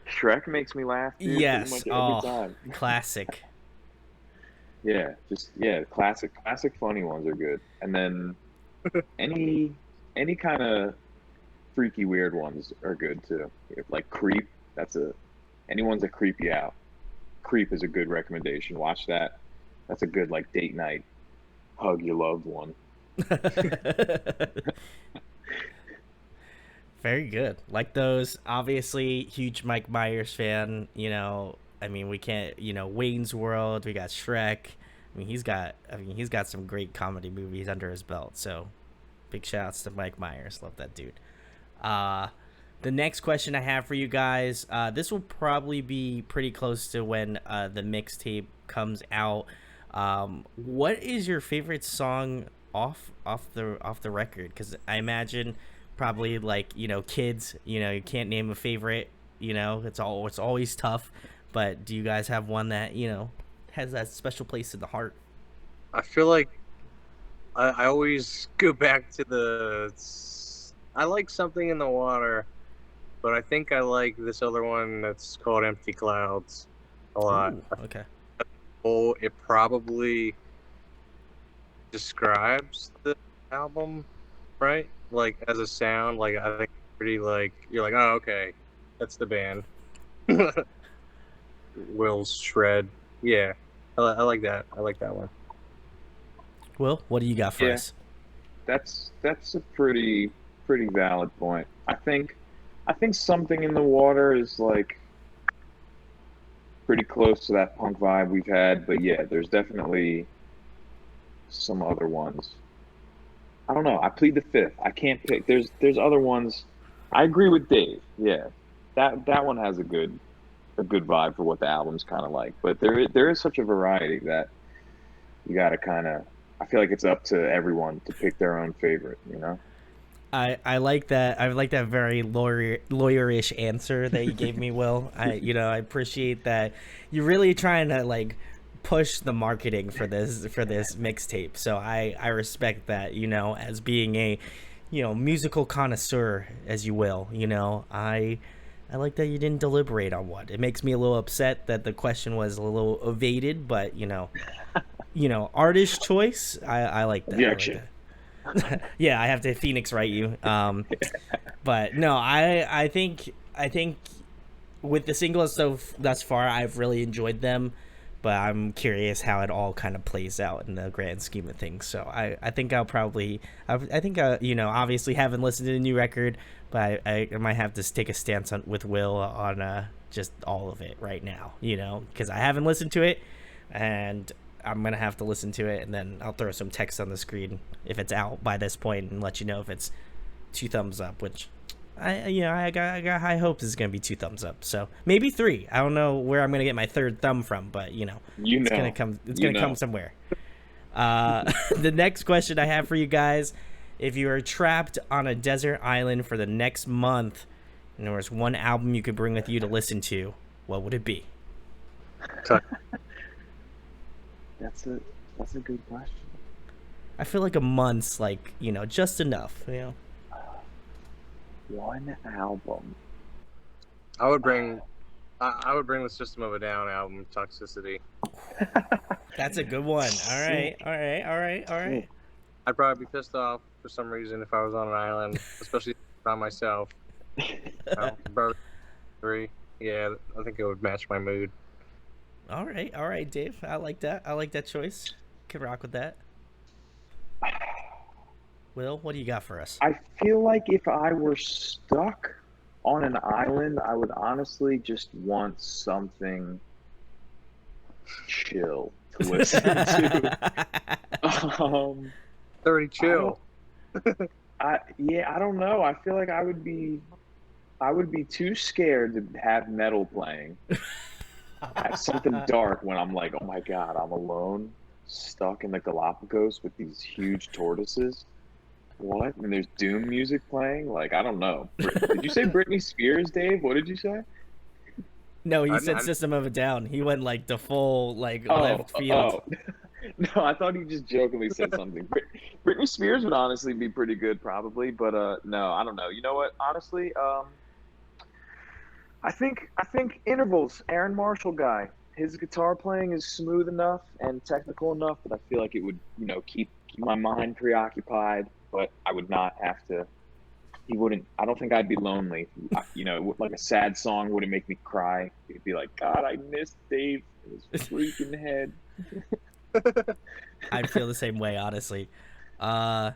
Shrek makes me laugh, dude, pretty Yes. much every Oh, time. classic. Yeah, just classic funny ones are good. And then any any kind of freaky weird ones are good too. Like Creep, that's a any ones that creep you out. Creep is a good recommendation. Watch that. That's a good like date night hug your loved one. Very good. Like those. Obviously, huge Mike Myers fan. I mean, we can't. Wayne's World. We got Shrek. He's got some great comedy movies under his belt. So, big shouts to Mike Myers. Love that dude. Uh, the next question I have for you guys. This will probably be pretty close to when the mixtape comes out. What is your favorite song off the record? Because I imagine probably like kids. You can't name a favorite. It's always tough. But do you guys have one that has that special place in the heart? I feel like I always go back to I like Something in the Water, but I think I like this other one that's called Empty Clouds a lot. Ooh, okay. Oh, it probably describes the album, right? Like as a sound, like I think pretty like you're like, oh okay, that's the band. Will's Shred, yeah, I like that. I like that one. Will, what do you got for Yeah, us? that's a pretty valid point. I think Something in the Water is like pretty close to that punk vibe we've had, but yeah, there's definitely some other ones. I don't know. I plead the fifth. I can't pick. There's other ones. I agree with Dave. Yeah, that one has a good vibe for what the album's kind of like. But there is such a variety that you got to kind of. I feel like it's up to everyone to pick their own favorite. You know. I like that. I like that very lawyerish answer that you gave me, Will. I appreciate that. You're really trying to like push the marketing for this mixtape. So I respect that. As being a musical connoisseur, as you will. I like that you didn't deliberate on one. It makes me a little upset that the question was a little evaded, but artist choice. I like that. I like Objection. that. Yeah, I have to Phoenix write you. But no, I think with the singles thus far, I've really enjoyed them. But I'm curious how it all kind of plays out in the grand scheme of things. So I think I'll probably I think obviously haven't listened to the new record, but I might have to take a stance with Will on just all of it right now. Because I haven't listened to it, and I'm gonna have to listen to it, and then I'll throw some text on the screen if it's out by this point, and let you know if it's 2 thumbs up. Which I got high hopes it's gonna be 2 thumbs up. So maybe 3. I don't know where I'm gonna get my third thumb from, but You it's gonna know. come. It's You gonna come know. somewhere. The next question I have for you guys: if you are trapped on a desert island for the next month, and there was one album you could bring with you to listen to, what would it be? That's a that's a good question. I feel like a month's like just enough. One album. I would bring I would bring the System of a Down album, Toxicity. That's a good one. All right, Sick. all right, all right, all right. Sick. I'd probably be pissed off for some reason if I was on an island, especially by myself. Probably 3. Yeah, I think it would match my mood. All right, Dave. I like that. I like that choice. Can rock with that. Will, what do you got for us? I feel like if I were stuck on an island, I would honestly just want something chill to listen to. Um, Already I don't. chill. I don't know. I feel like I would be too scared to have metal playing. Have something dark when I'm like, oh my god, I'm alone, stuck in the Galapagos with these huge tortoises. What? And there's Doom music playing? Like, I don't know. Did you say Britney Spears, Dave? What did you say? No, he said I, System of a Down. He went like the full like Oh, left field. oh. No, I thought he just jokingly said something. Britney Spears would honestly be pretty good, probably, but no, I don't know. You know what? Honestly, I think intervals. Aaron Marshall guy. His guitar playing is smooth enough and technical enough that I feel like it would, keep my mind preoccupied, but I would not have to. He wouldn't. I don't think I'd be lonely. Like a sad song wouldn't make me cry. It'd be like, God, I miss Dave in his freaking head. I'd feel the same way, honestly. Uh,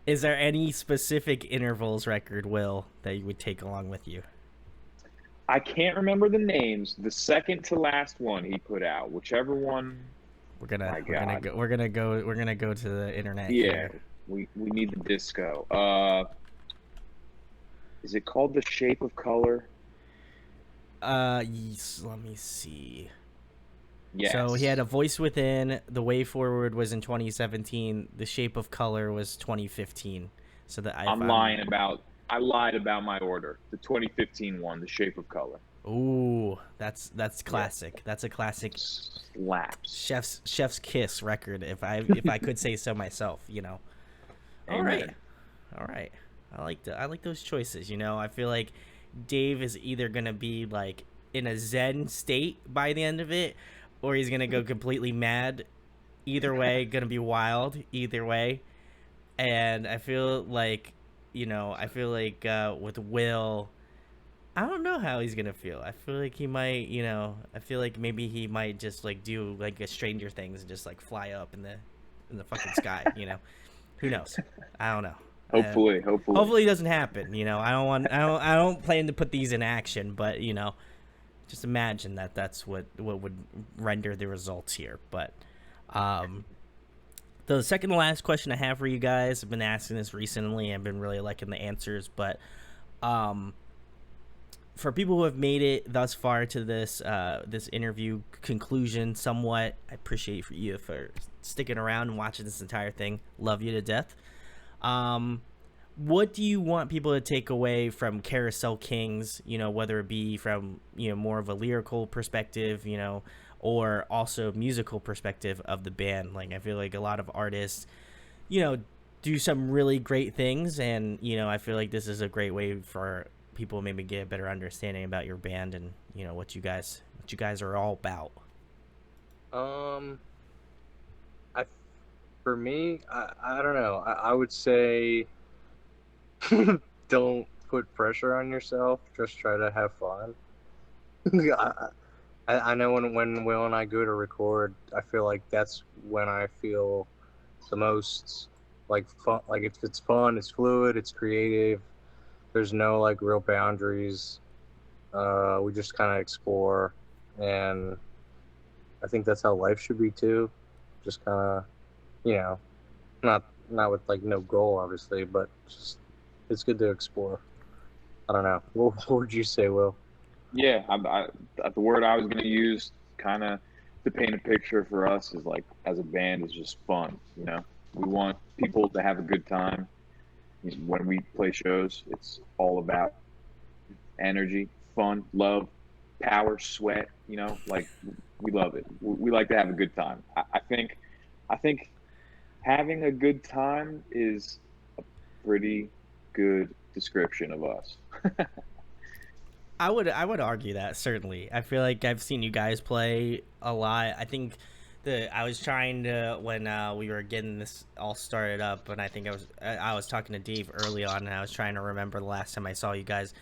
is there any specific intervals record, Will, that you would take along with you? I can't remember the names. The second to last one he put out, whichever one. We're gonna My we're gonna God, go we're gonna go we're gonna go to the internet yeah, here. we need the disco. Is it called The Shape of Color? Yes, let me see. So he had Yes. A Voice Within. The Way Forward was in 2017. The Shape of Color was 2015. So that if I'm I'm lying about. I lied about my order. The 2015 one, The Shape of Color. ooh, that's Yeah, classic. That's a classic slaps. chef's kiss record. If I could say so myself, you know. All right, Amen. all right. I like those choices. You know, I feel like Dave is either gonna be like in a zen state by the end of it, or he's gonna go completely mad. Either way, gonna be wild. Either way, and I feel like, I feel like with Will, I don't know how he's gonna feel. I feel like he might, I feel like maybe he might just like do like a Stranger Things and just like fly up in the fucking sky. Who knows? I don't know. Uh, Hopefully, hopefully. Hopefully it doesn't happen. I don't plan to put these in action, but just imagine that that's what would render the results here. But um, the second to last question I have for you guys, I've been asking this recently. I've been really liking the answers, but um, for people who have made it thus far to this interview conclusion, somewhat, I appreciate for you for sticking around and watching this entire thing. Love you to death. Um, what do you want people to take away from Carousel Kings? Whether it be from more of a lyrical perspective, or also musical perspective of the band. Like I feel like a lot of artists, you know, do some really great things, and I feel like this is a great way for people maybe get a better understanding about your band and what you guys are all about. Um, I for me, I don't know. I would say don't put pressure on yourself. Just try to have fun. I, I know when Will and I go to record, I feel like that's when I feel the most like fun. Like it's fun, it's fluid, it's creative. There's no like real boundaries. We just kind of explore, and I think that's how life should be too. Just kind of, you know, not with like no goal, obviously, but just it's good to explore. I don't know. What would you say, Will? Yeah, the word I was going to use, kind of to paint a picture for us, is like as a band is just fun. We want people to have a good time. When we play shows, it's all about energy, fun, love, power, sweat. Like we love it. We like to have a good time. I think having a good time is a pretty good description of us. I would argue that, certainly. I feel like I've seen you guys play a lot. I think I was trying to, when we were getting this all started up, and I think I was talking to Dave early on, and I was trying to remember the last time I saw you guys.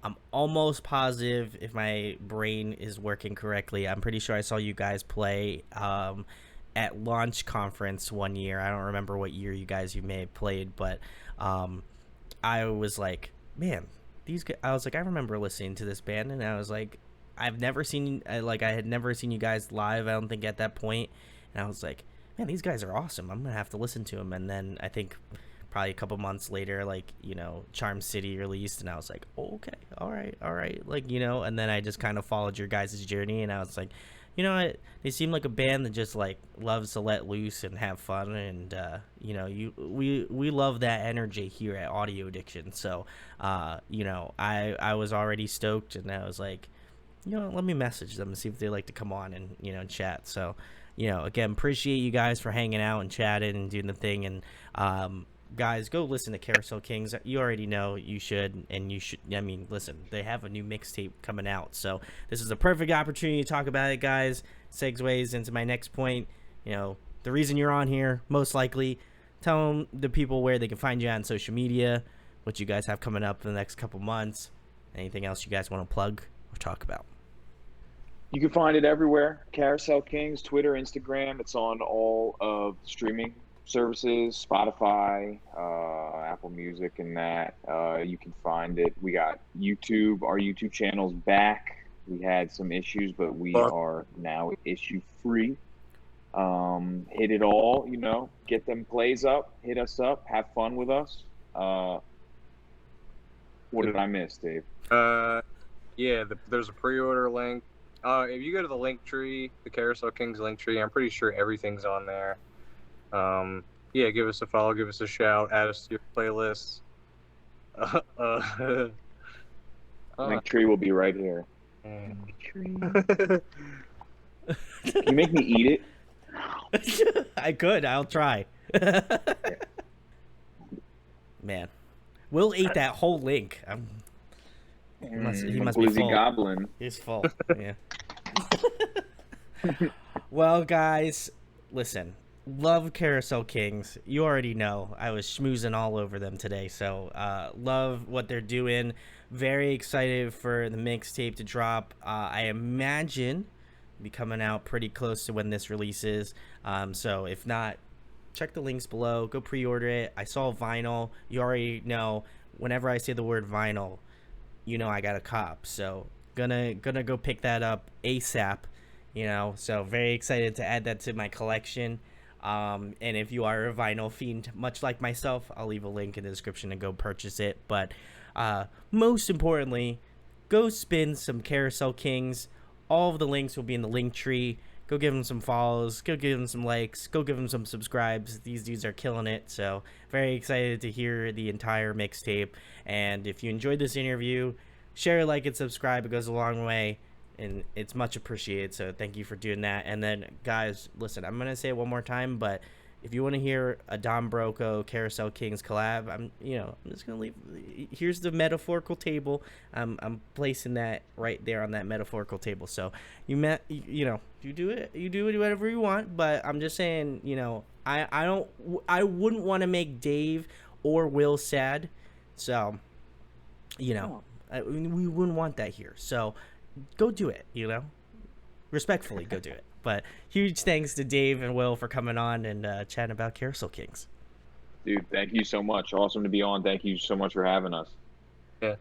I'm almost positive, if my brain is working correctly, I'm pretty sure I saw you guys play at launch conference one year. I don't remember what year you may have played, but I was like, man, I was like, I remember listening to this band, and I was like, I've never seen, I had never seen you guys live, I don't think, at that point. And I was like, man, these guys are awesome. I'm gonna have to listen to them. And then I think probably a couple months later, Charm City released, and I was like, oh, okay, all right, and then I just kind of followed your guys' journey, and I was like, you know what, they seem like a band that just loves to let loose and have fun, and we love that energy here at Audio Addiction. So I was already stoked, and I was like, let me message them and see if they'd like to come on and chat. So again, appreciate you guys for hanging out and chatting and doing the thing. And guys, go listen to Carousel Kings. You already know you should, and you should. I mean, listen, they have a new mixtape coming out, so this is a perfect opportunity to talk about it, guys. Segues into my next point. The reason you're on here, most likely. Tell the people where they can find you on social media, what you guys have coming up in the next couple months, anything else you guys want to plug or talk about. You can find it everywhere. Carousel Kings, Twitter, Instagram. It's on all of the streaming services, Spotify, Apple Music, and that. You can find it. We got YouTube. Our YouTube channel's back. We had some issues, but we are now issue free. Hit it all, get them plays up, hit us up, have fun with us. What did I miss, Dave? There's a pre-order link. If you go to the link tree, the Carousel Kings link tree, I'm pretty sure everything's on there. Give us a follow, give us a shout, add us to your playlists. Link tree will be right here. Link tree. Can you make me eat it? I could. I'll try. Man, Will ate that whole link. He must be full. Goblin. He's full. Yeah. Well, guys, listen. Love Carousel Kings. You already know I was schmoozing all over them today. So love what they're doing. Very excited for the mixtape to drop. I imagine be coming out pretty close to when this releases. So if not, check the links below. Go pre-order it. I saw vinyl. You already know whenever I say the word vinyl, I got a cop. So gonna go pick that up ASAP. So very excited to add that to my collection. And if you are a vinyl fiend, much like myself, I'll leave a link in the description to go purchase it. But most importantly, go spin some Carousel Kings. All of the links will be in the link tree. Go give them some follows. Go give them some likes. Go give them some subscribes. These dudes are killing it. So very excited to hear the entire mixtape. And if you enjoyed this interview, share, like, and subscribe. It goes a long way, and it's much appreciated. So thank you for doing that. And then, guys, listen, I'm going to say it one more time, but if you want to hear a Don Broco Carousel Kings collab, I'm just going to leave. Here's the metaphorical table. I'm placing that right there on that metaphorical table. So you do it whatever you want, but I'm just saying, I wouldn't want to make Dave or Will sad. So, we wouldn't want that here. So go do it, respectfully go do it. But huge thanks to Dave and Will for coming on and chatting about Carousel Kings. Dude, thank you so much. Awesome to be on. Thank you so much for having us. Yeah.